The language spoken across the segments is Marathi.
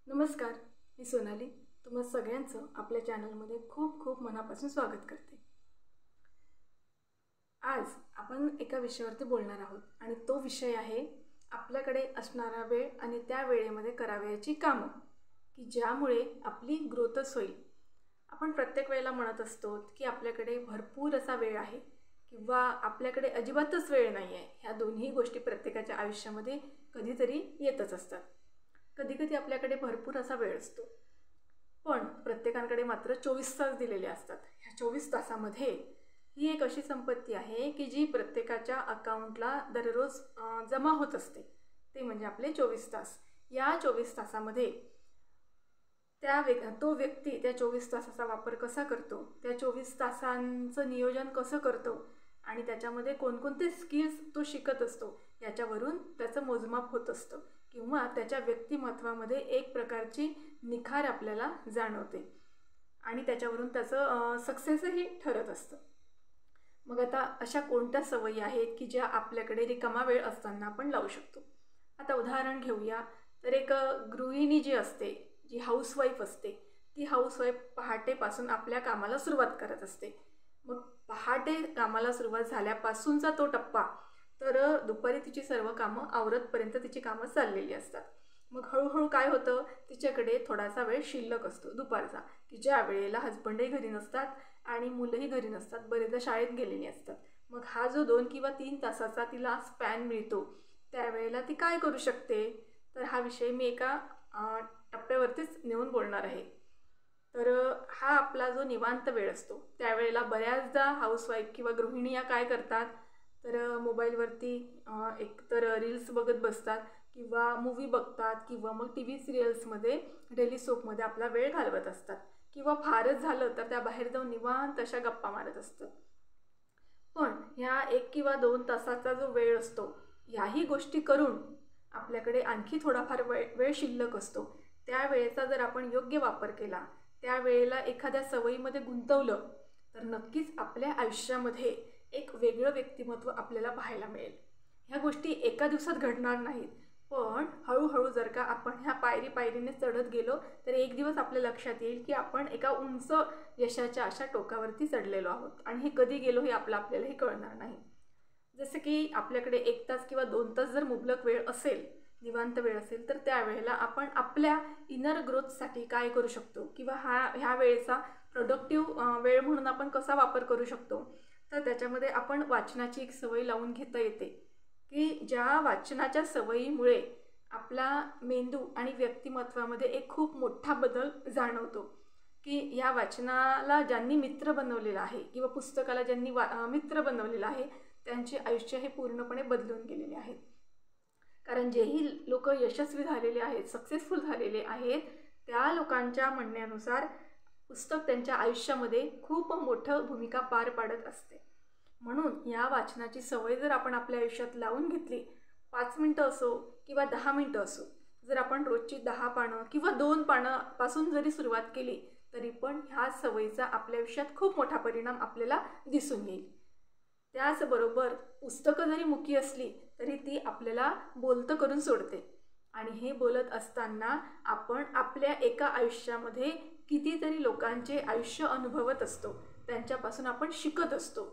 नमस्कार, मी सोनाली तुम्हा सगळ्यांचं आपल्या चॅनलमध्ये खूप खूप मनापासून स्वागत करते। आज आपण एका विषयावरती बोलणार आहोत आणि तो विषय आहे आपल्याकडे असणारा वेळ आणि त्या वेळेमध्ये करावयाची कामं की ज्यामुळे आपली ग्रोथच होईल। आपण प्रत्येक वेळेला म्हणत असतो की आपल्याकडे भरपूर असा वेळ आहे किंवा आपल्याकडे अजिबातच वेळ नाही आहे। ह्या दोन्ही गोष्टी प्रत्येकाच्या आयुष्यामध्ये कधीतरी येतच असतात। कधीकधी आपल्याकडे भरपूर असा वेळ असतो, पण प्रत्येकाकडे मात्र 24 तास दिलेले असतात। ह्या 24 तासामध्ये ही एक अशी संपत्ती आहे की जी प्रत्येकाच्या अकाउंटला दररोज जमा होत असते, ते म्हणजे आपले 24 तास। या 24 तासामध्ये तो व्यक्ती त्या 24 तासाचा वापर कसा करतो, त्या 24 तासांचं नियोजन कसं करतो आणि त्याच्यामध्ये कोणकोणते स्किल्स तो शिकत असतो याच्यावरून त्याचं मोजमाप होत असतं किंवा त्याच्या व्यक्तिमत्वामध्ये एक प्रकारची निखार आपल्याला जाणवते आणि त्याच्यावरून त्याचं सक्सेसही ठरत असतं। मग आता अशा कोणत्या सवयी आहेत की ज्या आपल्याकडे रिकामा वेळ असताना आपण लावू शकतो। आता उदाहरण घेऊया तर एक गृहिणी जी असते, जी हाऊसवाईफ असते, ती हाऊसवाईफ पहाटेपासून आपल्या कामाला सुरुवात करत असते। मग पहाटे कामाला सुरुवात झाल्यापासूनचा तो टप्पा तर दुपारी तिची सर्व कामं आवरतपर्यंत तिची कामं चाललेली असतात। मग हळूहळू काय होतं, तिच्याकडे थोडासा वेळ शिल्लक असतो दुपारचा की ज्या वेळेला हजबंडही घरी नसतात आणि मुलंही घरी नसतात, बरेचदा शाळेत गेलेली असतात। मग हा जो 2 किंवा 3 तासाचा तिला स्पॅन मिळतो त्यावेळेला ती काय करू शकते, तर हा विषय मी एका टप्प्यावरतीच नेऊन बोलणार आहे। तर हा आपला जो निवांत वेळ असतो त्यावेळेला बऱ्याचदा हाऊसवाईफ किंवा गृहिणी या काय करतात, तर मोबाईलवरती एक तर रील्स बघत बसतात किंवा मूवी बघतात किंवा मग TV सिरियल्समध्ये डेली सोपमध्ये आपला वेळ घालवत असतात किंवा फारच झालं तर त्या बाहेर जाऊन निवांत अशा गप्पा मारत असतात। पण ह्या 1 किंवा 2 तासाचा जो वेळ असतो, याही गोष्टी करून आपल्याकडे आणखी थोडाफार वेळ शिल्लक असतो। त्या वेळेचा जर आपण योग्य वापर केला, त्या वेळेला एखाद्या सवयीमध्ये गुंतवलं तर नक्कीच आपल्या आयुष्यामध्ये एक वेगळं व्यक्तिमत्व आपल्याला पाहायला मिळेल। ह्या गोष्टी एका दिवसात घडणार नाहीत, पण हळूहळू जर का आपण ह्या पायरीने चढत गेलो तर एक दिवस आपल्या लक्षात येईल की आपण एका उंच यशाच्या अशा टोकावरती चढलेलो आहोत आणि हे कधी गेलो हे आपल्यालाही कळणार नाही। जसं की आपल्याकडे 1 तास किंवा 2 तास जर मुबलक वेळ असेल, निवांत वेळ असेल, तर त्यावेळेला आपण आपल्या इनर ग्रोथसाठी काय करू शकतो किंवा ह्या वेळेचा प्रोडक्टिव्ह वेळ म्हणून आपण कसा वापर करू शकतो, तर त्याच्यामध्ये आपण वाचनाची एक सवय लावून घेता येते की ज्या वाचनाच्या सवयीमुळे आपला मेंदू आणि व्यक्तिमत्वामध्ये एक खूप मोठा बदल जाणवतो की या वाचनाला ज्यांनी मित्र बनवलेला आहे किंवा पुस्तकाला ज्यांनी मित्र बनवलेलं आहे त्यांचे आयुष्य हे पूर्णपणे बदलून गेलेले आहे। कारण जेही लोक यशस्वी झालेले आहेत, सक्सेसफुल झालेले आहेत, त्या लोकांच्या म्हणण्यानुसार पुस्तक त्यांच्या आयुष्यामध्ये खूप मोठं भूमिका पार पाडत असते। म्हणून या वाचनाची सवय जर आपण आपल्या आयुष्यात लावून घेतली, 5 मिनिटं असो किंवा 10 मिनिटं असो, जर आपण रोजची 10 पानं किंवा 2 पानापासून जरी सुरुवात केली तरी पण ह्या सवयीचा आपल्या आयुष्यात खूप मोठा परिणाम आपल्याला दिसून येईल। त्याचबरोबर पुस्तकं जरी मुकी असली तरी ती आपल्याला बोलतं करून सोडते आणि हे बोलत असताना आपण आपल्या एका आयुष्यामध्ये कितीतरी लोकांचे आयुष्य अनुभवत असतो, त्यांच्यापासून आपण शिकत असतो।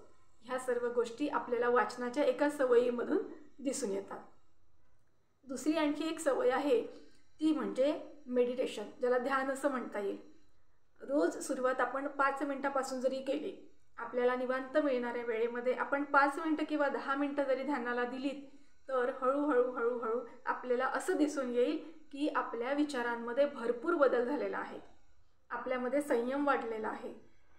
ह्या सर्व गोष्टी आपल्याला वाचनाच्या एका सवयीमधून दिसून येतात। दुसरी आणखी एक सवय आहे ती म्हणजे मेडिटेशन, ज्याला ध्यान असं म्हणता येईल। रोज सुरुवात आपण 5 मिनिटापासून जरी केली, आपल्याला निवांत मिळणाऱ्या वेळेमध्ये आपण 5 मिनिटं किंवा 10 मिनिटं जरी ध्यानाला दिलीत तर हळूहळू आपल्याला असं दिसून येईल की आपल्या विचारांमध्ये भरपूर बदल झालेला आहे, आपल्यामध्ये संयम वाढलेला आहे,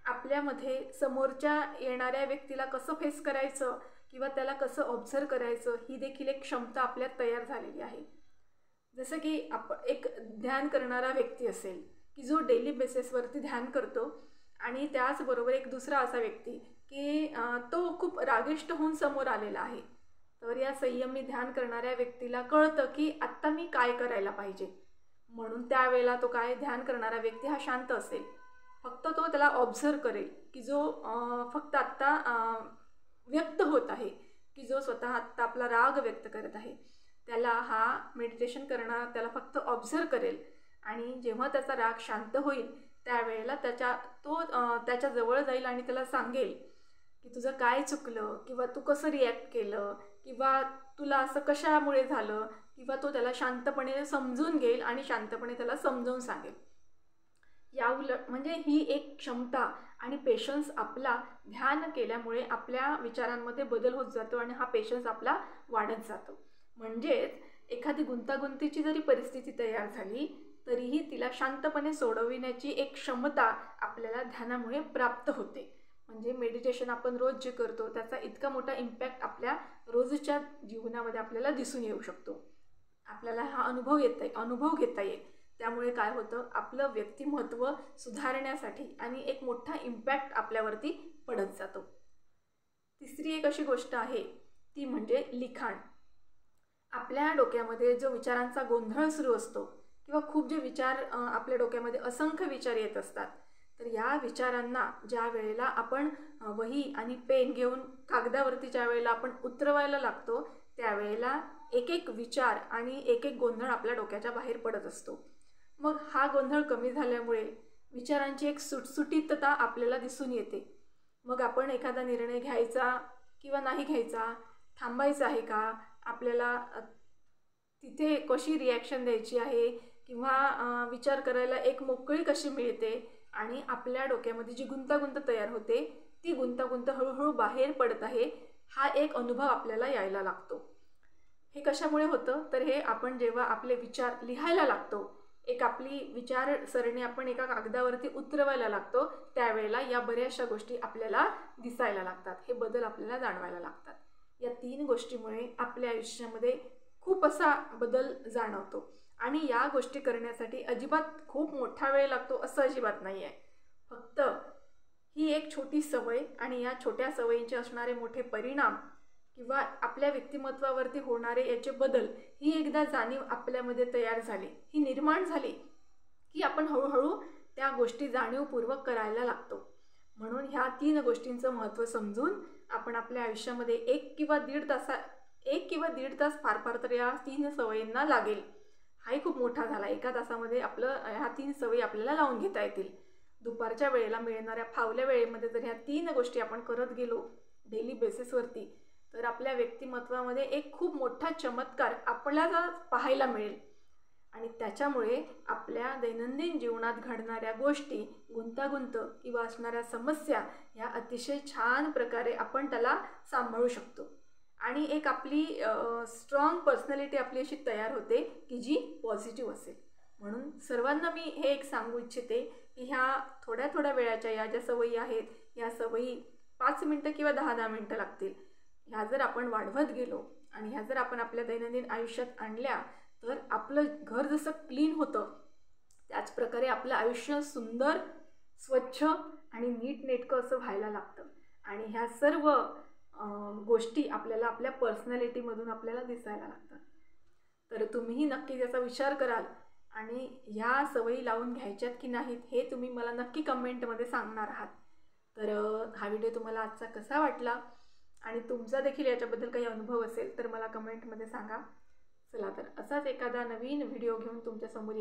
आपल्यामध्ये समोरच्या येणाऱ्या व्यक्तीला कसं फेस करायचं किंवा त्याला कसं ऑब्झर्व करायचं ही देखील एक क्षमता आपल्यात तयार झालेली आहे। जसं की एक ध्यान करणारा व्यक्ती असेल की जो डेली बेसिसवरती ध्यान करतो आणि त्याचबरोबर एक दुसरा असा व्यक्ती की तो खूप रागिष्ट होऊन समोर आलेला आहे, तर या संयमी ध्यान करणाऱ्या व्यक्तीला कळतं की आत्ता मी काय करायला पाहिजे, म्हणून त्यावेळेला तो काय ध्यान करणारा व्यक्ती हा शांत असेल, फक्त तो त्याला ऑब्झर्व करेल की जो फक्त आत्ता व्यक्त होत आहे, की जो स्वतः आत्ता आपला राग व्यक्त करत आहे, त्याला हा मेडिटेशन करणारा त्याला फक्त ऑब्झर्व करेल आणि जेव्हा त्याचा राग शांत होईल त्यावेळेला तो त्याच्या जवळ जाईल आणि त्याला सांगेल की तुझं काय चुकलं, किंवा तू कसं रिॲक्ट केलं, किंवा तुला असं कशामुळे झालं, किंवा तो त्याला शांतपणे समजून घेईल आणि शांतपणे त्याला समजावून सांगेल. या उलट म्हणजे ही एक क्षमता आणि पेशन्स आपला ध्यान केल्यामुळे आपल्या विचारांमध्ये बदल होत जातो आणि हा पेशन्स आपला वाढत जातो. म्हणजेच एखादी गुंतागुंतीची जरी परिस्थिती तयार झाली तरीही तिला शांतपणे सोडविण्याची एक क्षमता आपल्याला ध्यानामुळे प्राप्त होते. म्हणजे मेडिटेशन आपण रोज जे करतो त्याचा इतका मोठा इम्पॅक्ट आपल्या रोजच्या जीवनामध्ये आपल्याला दिसून येऊ शकतो. आपल्याला हा अनुभव घेता येईल. त्यामुळे काय होतं, आपलं व्यक्तिमत्व सुधारण्यासाठी आणि एक मोठा इम्पॅक्ट आपल्यावरती पडत जातो. तिसरी एक अशी गोष्ट आहे ती म्हणजे लिखाण. आपल्या डोक्यामध्ये जो विचारांचा गोंधळ सुरू असतो किंवा खूप जे विचार आपल्या डोक्यामध्ये असंख्य विचार येत असतात, तर या विचारांना ज्या वेळेला आपण वही आणि पेन घेऊन कागदावरती ज्या वेळेला आपण उतरवायला लागतो त्यावेळेला एक एक विचार आणि एक एक गोंधळ आपल्या डोक्याच्या बाहेर पडत असतो. मग हा गोंधळ कमी झाल्यामुळे विचारांची एक सुटसुटीतता आपल्याला दिसून येते. मग आपण एखादा निर्णय घ्यायचा किंवा नाही घ्यायचा, थांबायचं आहे का, आपल्याला तिथे कशी रिॲक्शन द्यायची आहे, किंवा विचार करायला एक मोकळी कशी मिळते आणि आपल्या डोक्यामध्ये जी गुंतागुंत तयार होते ती गुंतागुंत हळूहळू बाहेर पडत आहे, हा एक अनुभव आपल्याला यायला लागतो. हे कशामुळे होतं, तर हे आपण जेव्हा आपले विचार लिहायला लागतो, एक आपली विचारसरणी आपण एका कागदावरती उतरवायला लागतो त्यावेळेला या बऱ्याचशा गोष्टी आपल्याला दिसायला लागतात, हे बदल आपल्याला जाणवायला लागतात. या 3 गोष्टीमुळे आपल्या आयुष्यामध्ये खूप असा बदल जाणवतो. आणि या गोष्टी करण्यासाठी अजिबात खूप मोठा वेळ लागतो असं अजिबात नाही आहे. फक्त ही एक छोटी सवय आणि या छोट्या सवयींचे असणारे मोठे परिणाम किंवा आपल्या व्यक्तिमत्वावरती होणारे याचे बदल, ही एकदा जाणीव आपल्यामध्ये तयार झाली, ही निर्माण झाली की आपण हळूहळू त्या गोष्टी जाणीवपूर्वक करायला लागतो. म्हणून ह्या 3 गोष्टींचं महत्त्व समजून आपण आपल्या आयुष्यामध्ये 1 किंवा दीड तास फार तर या 3 सवयींना लागेल. हाही खूप मोठा झाला. 1 तासामध्ये ह्या 3 सवयी आपल्याला लावून घेता येतील. दुपारच्या वेळेला मिळणाऱ्या फावल्या वेळेमध्ये जर ह्या 3 गोष्टी आपण करत गेलो डेली बेसिसवरती, तर आपल्या व्यक्तिमत्वामध्ये एक खूप मोठा चमत्कार आपल्याला पाहायला मिळेल. आणि त्याच्यामुळे आपल्या दैनंदिन जीवनात घडणाऱ्या गोष्टी, गुंतागुंत किंवा असणाऱ्या समस्या ह्या अतिशय छान प्रकारे आपण त्याला सांभाळू शकतो. आणि एक आपली स्ट्रॉंग पर्सनॅलिटी आपली अशी तयार होते की जी पॉझिटिव्ह असेल. म्हणून सर्वांना मी हे एक सांगू इच्छिते की ह्या थोड्या वेळाच्या या ज्या सवयी आहेत, ह्या सवयी 5 मिनटं किंवा 10-10 मिनटं लागतील, ह्या जर आपण वाढवत गेलो आणि ह्या जर आपण आपल्या दैनंदिन आयुष्यात आणल्या तर आपलं घर जसं क्लीन होतं त्याच प्रकारे आपलं आयुष्य सुंदर, स्वच्छ आणि नीटनेटकं असं व्हायला लागतं. आणि ह्या सर्व गोष्टी आपल्याला आपल्या पर्सनॅलिटीमधून आपल्याला दिसायला लागतात. तर तुम्हीही नक्की त्याचा विचार कराल आणि ह्या सवयी लावून घ्यायच्यात की नाहीत हे तुम्ही मला नक्की कमेंटमध्ये सांगणार आहात. तर हा व्हिडिओ तुम्हाला आजचा कसा वाटला आणि तुमचा देखील याच्याबद्दल काही अनुभव असेल तर मला कमेंटमध्ये सांगा. चला तर असाच एखादा नवीन व्हिडिओ घेऊन तुमच्यासमोर